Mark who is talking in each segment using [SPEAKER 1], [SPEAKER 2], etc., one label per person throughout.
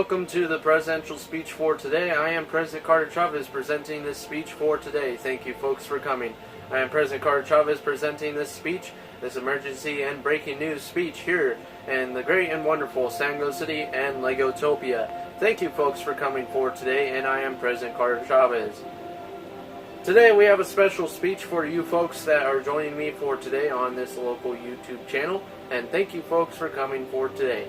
[SPEAKER 1] welcome to the presidential speech for today. I am President Carter Chavez presenting this speech for today. Thank you folks for coming. I am President Carter Chavez presenting this speech, this emergency and breaking news speech here in the great and wonderful San Diego City and Legotopia. Thank you folks for coming for today, and I am President Carter Chavez. Today we have a special speech for you folks that are joining me for today on this local YouTube channel, and thank you folks for coming for today.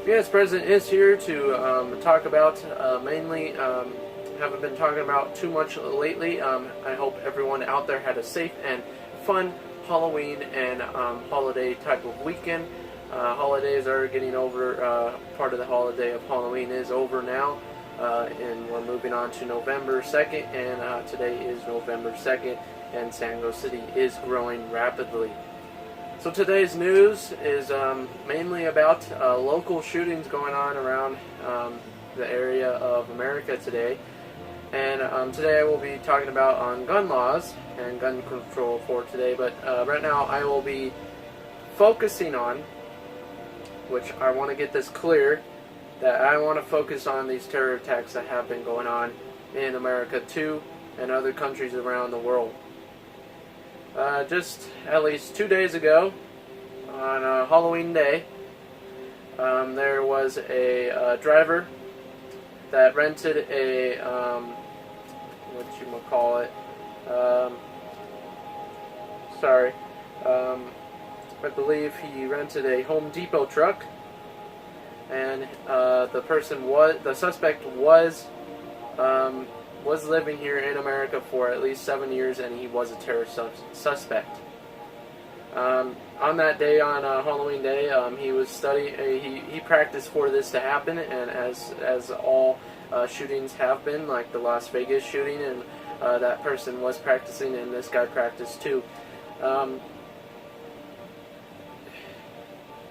[SPEAKER 1] Yes, President is here to talk about mainly, haven't been talking about too much lately. I hope everyone out there had a safe and fun Halloween and holiday type of weekend. Holidays are getting over, part of the holiday of Halloween is over now, and we're moving on to November 2nd, and today is November 2nd, and San Diego City is growing rapidly. So today's news is mainly about local shootings going on around the area of America today. And today I will be talking about on gun laws and gun control for today. But right now I will be focusing on, which I want to get this clear, that I want to focus on these terror attacks that have been going on in America too and other countries around the world. Just at least 2 days ago, on Halloween Day, there was a driver that rented a, I believe he rented a Home Depot truck, and the suspect was living here in America for at least 7 years, and he was a terrorist suspect. On that day, on Halloween Day, he was studying. He practiced for this to happen, and as all shootings have been, like the Las Vegas shooting, and that person was practicing, and this guy practiced too.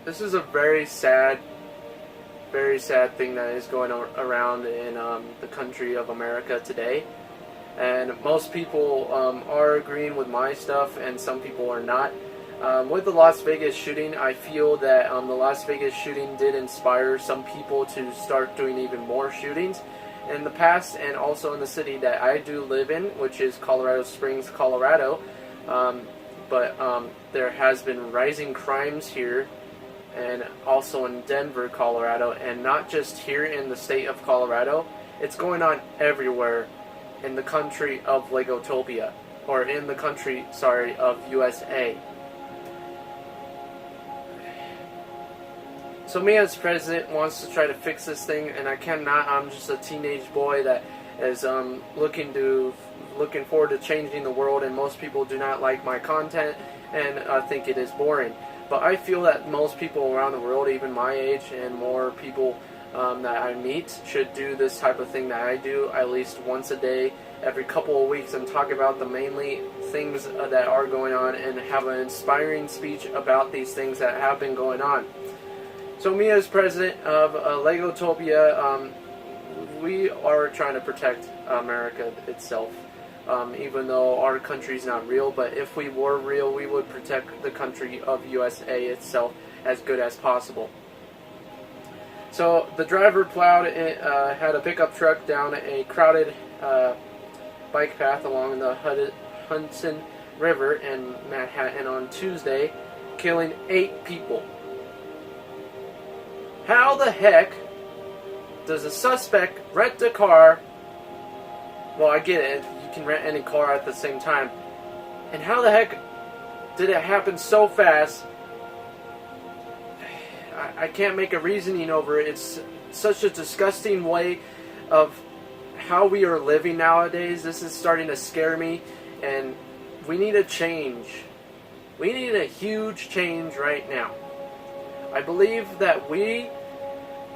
[SPEAKER 1] This is a very sad thing that is going around in the country of America today, and most people are agreeing with my stuff, and some people are not. With the Las Vegas shooting, I feel that the Las Vegas shooting did inspire some people to start doing even more shootings in the past, and also in the city that I do live in, which is Colorado Springs, Colorado. But there has been rising crimes here, and also in Denver, Colorado, and not just here in the state of Colorado. It's going on everywhere in the country of Legotopia, or in the country, of USA. So me as president wants to try to fix this thing, and I cannot. I'm just a teenage boy that is looking forward to changing the world, and most people do not like my content, and I think it is boring. But I feel that most people around the world, even my age and more people that I meet, should do this type of thing that I do at least once a day, every couple of weeks, and talk about the mainly things that are going on, and have an inspiring speech about these things that have been going on. So me as president of Legotopia, we are trying to protect America itself. Even though our country is not real, but if we were real, we would protect the country of USA itself as good as possible. So the driver had a pickup truck down a crowded bike path along the Hudson River in Manhattan on Tuesday, killing 8 people. How the heck does a suspect rent a car? Well, I get it. You can rent any car at the same time. And how the heck did it happen so fast? I can't make a reasoning over it. It's such a disgusting way of how we are living nowadays. This is starting to scare me, and we need a change. We need a huge change right now. I believe that we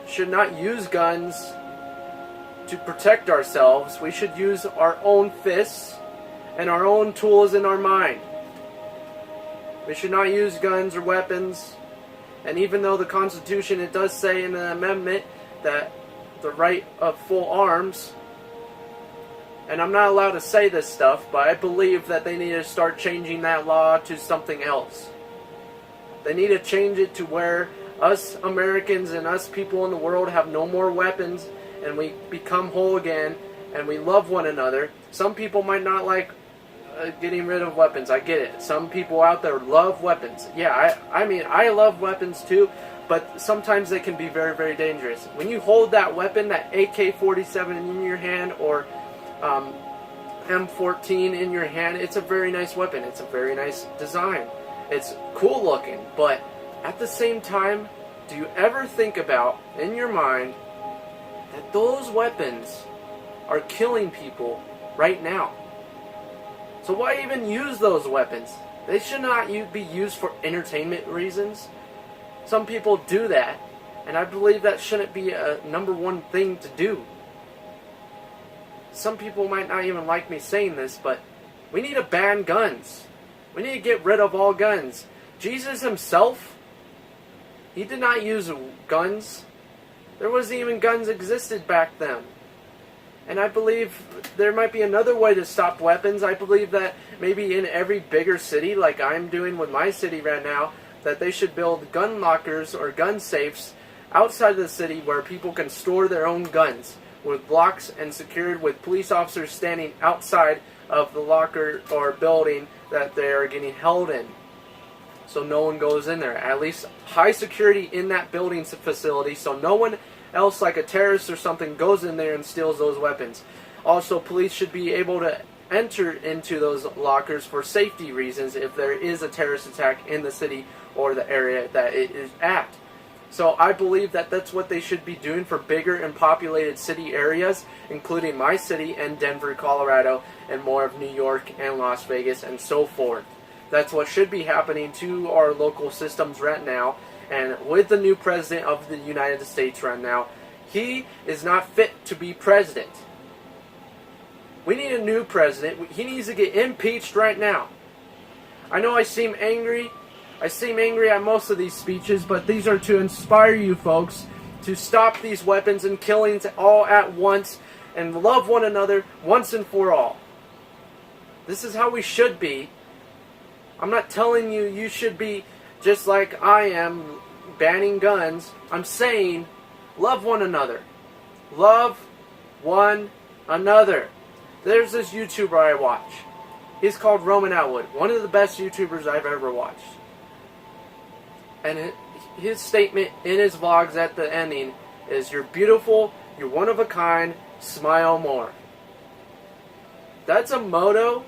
[SPEAKER 1] should not use guns to protect ourselves. We should use our own fists and our own tools in our mind. We should not use guns or weapons. And even though the Constitution, it does say in the amendment that the right of full arms, and I'm not allowed to say this stuff, but I believe that they need to start changing that law to something else. They need to change it to where us Americans and us people in the world have no more weapons, and we become whole again, and we love one another. Some people might not like getting rid of weapons. I get it. Some people out there love weapons. Yeah, I mean, I love weapons too, but sometimes they can be very, very dangerous. When you hold that weapon, that AK-47 in your hand, or M14 in your hand, it's a very nice weapon. It's a very nice design. It's cool looking, but at the same time, do you ever think about, in your mind, that those weapons are killing people right now? So why even use those weapons? They should not be used for entertainment reasons. Some people do that, and I believe that shouldn't be a #1 thing to do. Some people might not even like me saying this, but we need to ban guns. We need to get rid of all guns. Jesus himself, he did not use guns. There wasn't even guns existed back then. And I believe there might be another way to stop weapons. I believe that maybe in every bigger city, like I'm doing with my city right now, that they should build gun lockers or gun safes outside of the city where people can store their own guns, with blocks and secured with police officers standing outside of the locker or building that they are getting held in, so no one goes in there. At least high security in that building facility, so no one else, like a terrorist or something, goes in there and steals those weapons. Also, police should be able to enter into those lockers for safety reasons if there is a terrorist attack in the city or the area that it is at. So I believe that that's what they should be doing for bigger and populated city areas, including my city and Denver, Colorado, and more of New York and Las Vegas and so forth. That's what should be happening to our local systems right now. And with the new president of the United States right now, he is not fit to be president. We need a new president. He needs to get impeached right now. I know I seem angry. I seem angry at most of these speeches, but these are to inspire you folks to stop these weapons and killings all at once and love one another once and for all. This is how we should be. I'm not telling you you should be just like I am, banning guns. I'm saying love one another. Love one another. There's this YouTuber I watch. He's called Roman Atwood, one of the best YouTubers I've ever watched. And his statement in his vlogs at the ending is, "You're beautiful, you're one of a kind, smile more." That's a motto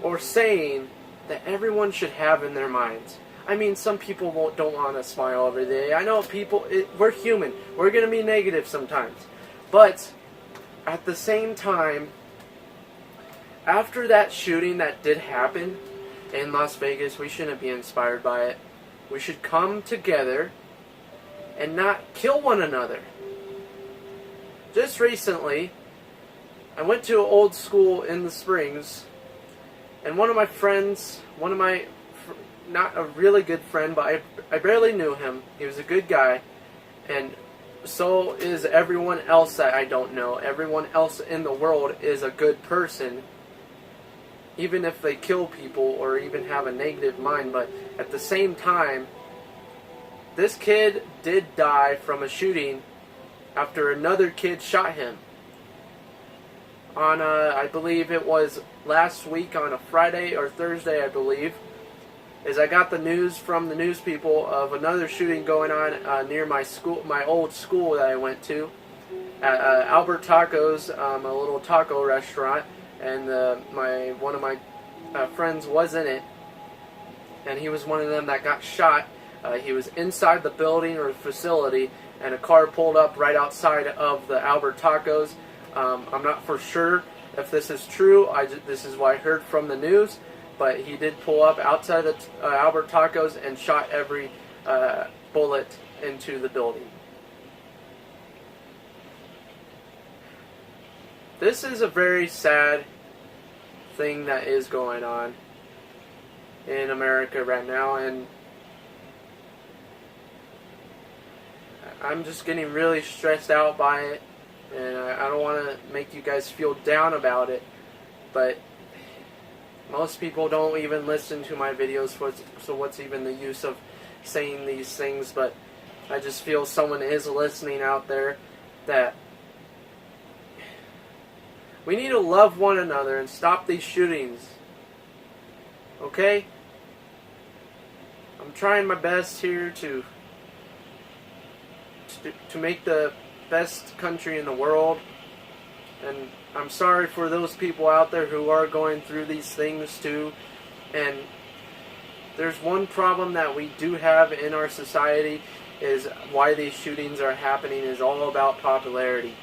[SPEAKER 1] or saying that everyone should have in their minds. I mean, some people don't want to smile every day. I know people, we're human. We're going to be negative sometimes. But at the same time, after that shooting that did happen in Las Vegas, we shouldn't be inspired by it. We should come together and not kill one another. Just recently, I went to an old school in the Springs, and one of my friends, not a really good friend, but I barely knew him. He was a good guy, and so is everyone else that I don't know. Everyone else in the world is a good person, even if they kill people or even have a negative mind. But at the same time, this kid did die from a shooting after another kid shot him. On I believe it was last week on a Friday or Thursday, I believe, is I got the news from the news people of another shooting going on near my school, my old school that I went to, at Albert Tacos, a little taco restaurant, and one of my friends was in it, and he was one of them that got shot. He was inside the building or facility, and a car pulled up right outside of the Albert Tacos. I'm not for sure if this is true. This is what I heard from the news, but he did pull up outside the Albert Tacos and shot every bullet into the building. This is a very sad thing that is going on in America right now, and I'm just getting really stressed out by it, and I don't want to make you guys feel down about it, but most people don't even listen to my videos, so what's even the use of saying these things, but I just feel someone is listening out there, that we need to love one another and stop these shootings. Okay? I'm trying my best here to make the best country in the world, and I'm sorry for those people out there who are going through these things too. And there's one problem that we do have in our society, is why these shootings are happening, is all about popularity.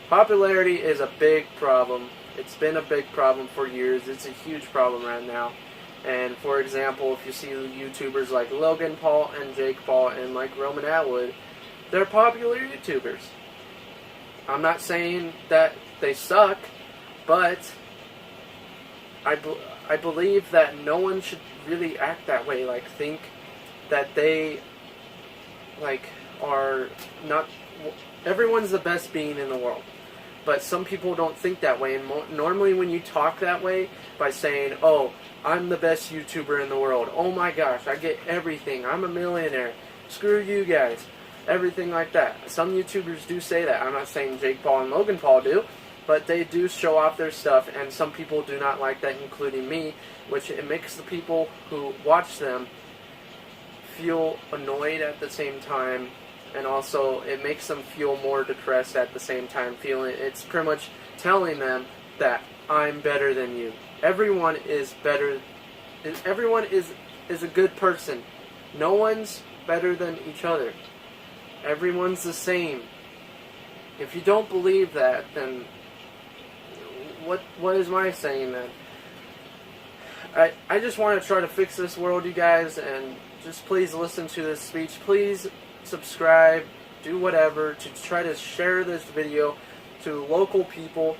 [SPEAKER 1] Popularity is a big problem. It's been a big problem for years. It's a huge problem right now. And for example, if you see YouTubers like Logan Paul and Jake Paul and like Roman Atwood, they're popular YouTubers. I'm not saying that they suck, but I believe that no one should really act that way. Like, think that they are not. Everyone's the best being in the world, but some people don't think that way. And normally, when you talk that way by saying, "Oh, I'm the best YouTuber in the world. Oh my gosh, I get everything. I'm a millionaire. Screw you guys." Everything like that. Some YouTubers do say that. I'm not saying Jake Paul and Logan Paul do, but they do show off their stuff, and some people do not like that, including me, which it makes the people who watch them feel annoyed at the same time, and also it makes them feel more depressed at the same time, feeling it's pretty much telling them that I'm better than you. Everyone is better. Everyone is a good person. No one's better than each other. Everyone's the same. If you don't believe that, then what is my saying then? I just want to try to fix this world, you guys, and just please listen to this speech. Please subscribe, do whatever to try to share this video to local people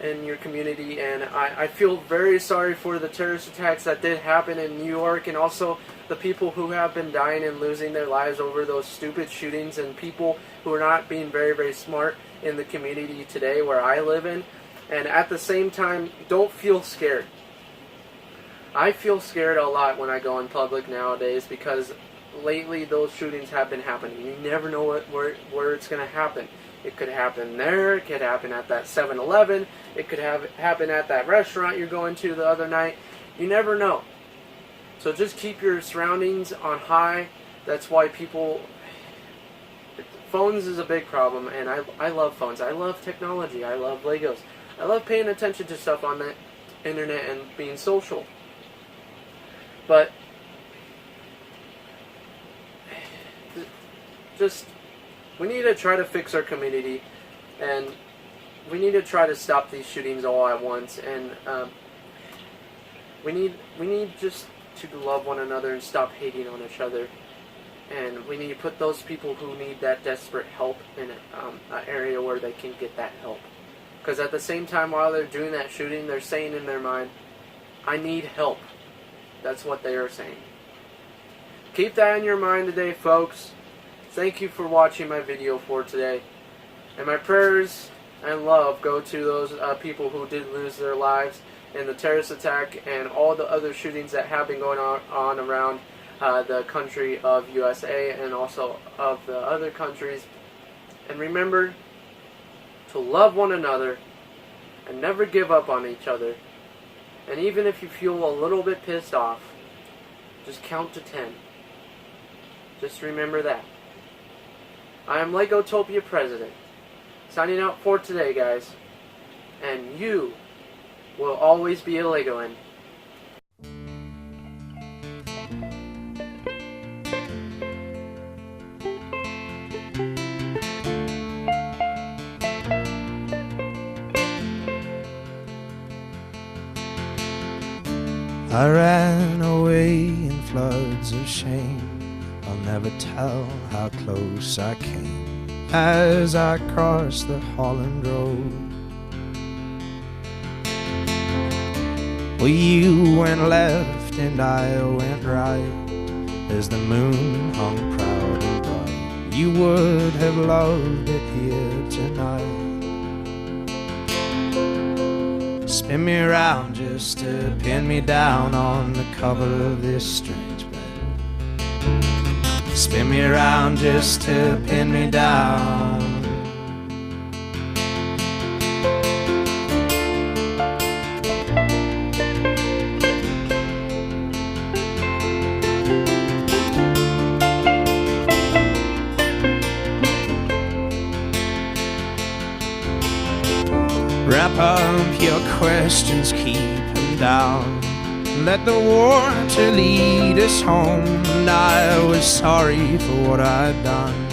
[SPEAKER 1] in your community. And I feel very sorry for the terrorist attacks that did happen in New York, and also the people who have been dying and losing their lives over those stupid shootings, and people who are not being very, very smart in the community today where I live in. And at the same time, don't feel scared. I feel scared a lot when I go in public nowadays, because lately those shootings have been happening. You never know where it's going to happen. It could happen there, it could happen at that 7-Eleven, it could happen at that restaurant you're going to the other night. You never know. So just keep your surroundings on high. That's why phones is a big problem, and I love phones. I love technology. I love Legos. I love paying attention to stuff on the internet and being social. But just, we need to try to fix our community, and we need to try to stop these shootings all at once. And we need just to love one another and stop hating on each other. And we need to put those people who need that desperate help in an area where they can get that help. Because at the same time, while they're doing that shooting, they're saying in their mind, I need help. That's what they are saying. Keep that in your mind today, folks. Thank you for watching my video for today. And my prayers and love go to those people who did lose their lives in the terrorist attack and all the other shootings that have been going on around the country of USA and also of the other countries. And remember to love one another and never give up on each other. And even if you feel a little bit pissed off, just count to 10. Just remember that. I am Legotopia President, signing out for today, guys. And you will always be a Legoan.
[SPEAKER 2] I ran away in floods of shame. I'll never tell how close I came as I crossed the Holland Road. Well, you went left and I went right as the moon hung proud and bright. You would have loved it here tonight. Spin me around just to pin me down on the cover of this strange bed. spin me around just to pin me down. Wrap up your questions, keep them down. Let the water lead us home. And I was sorry for what I'd done.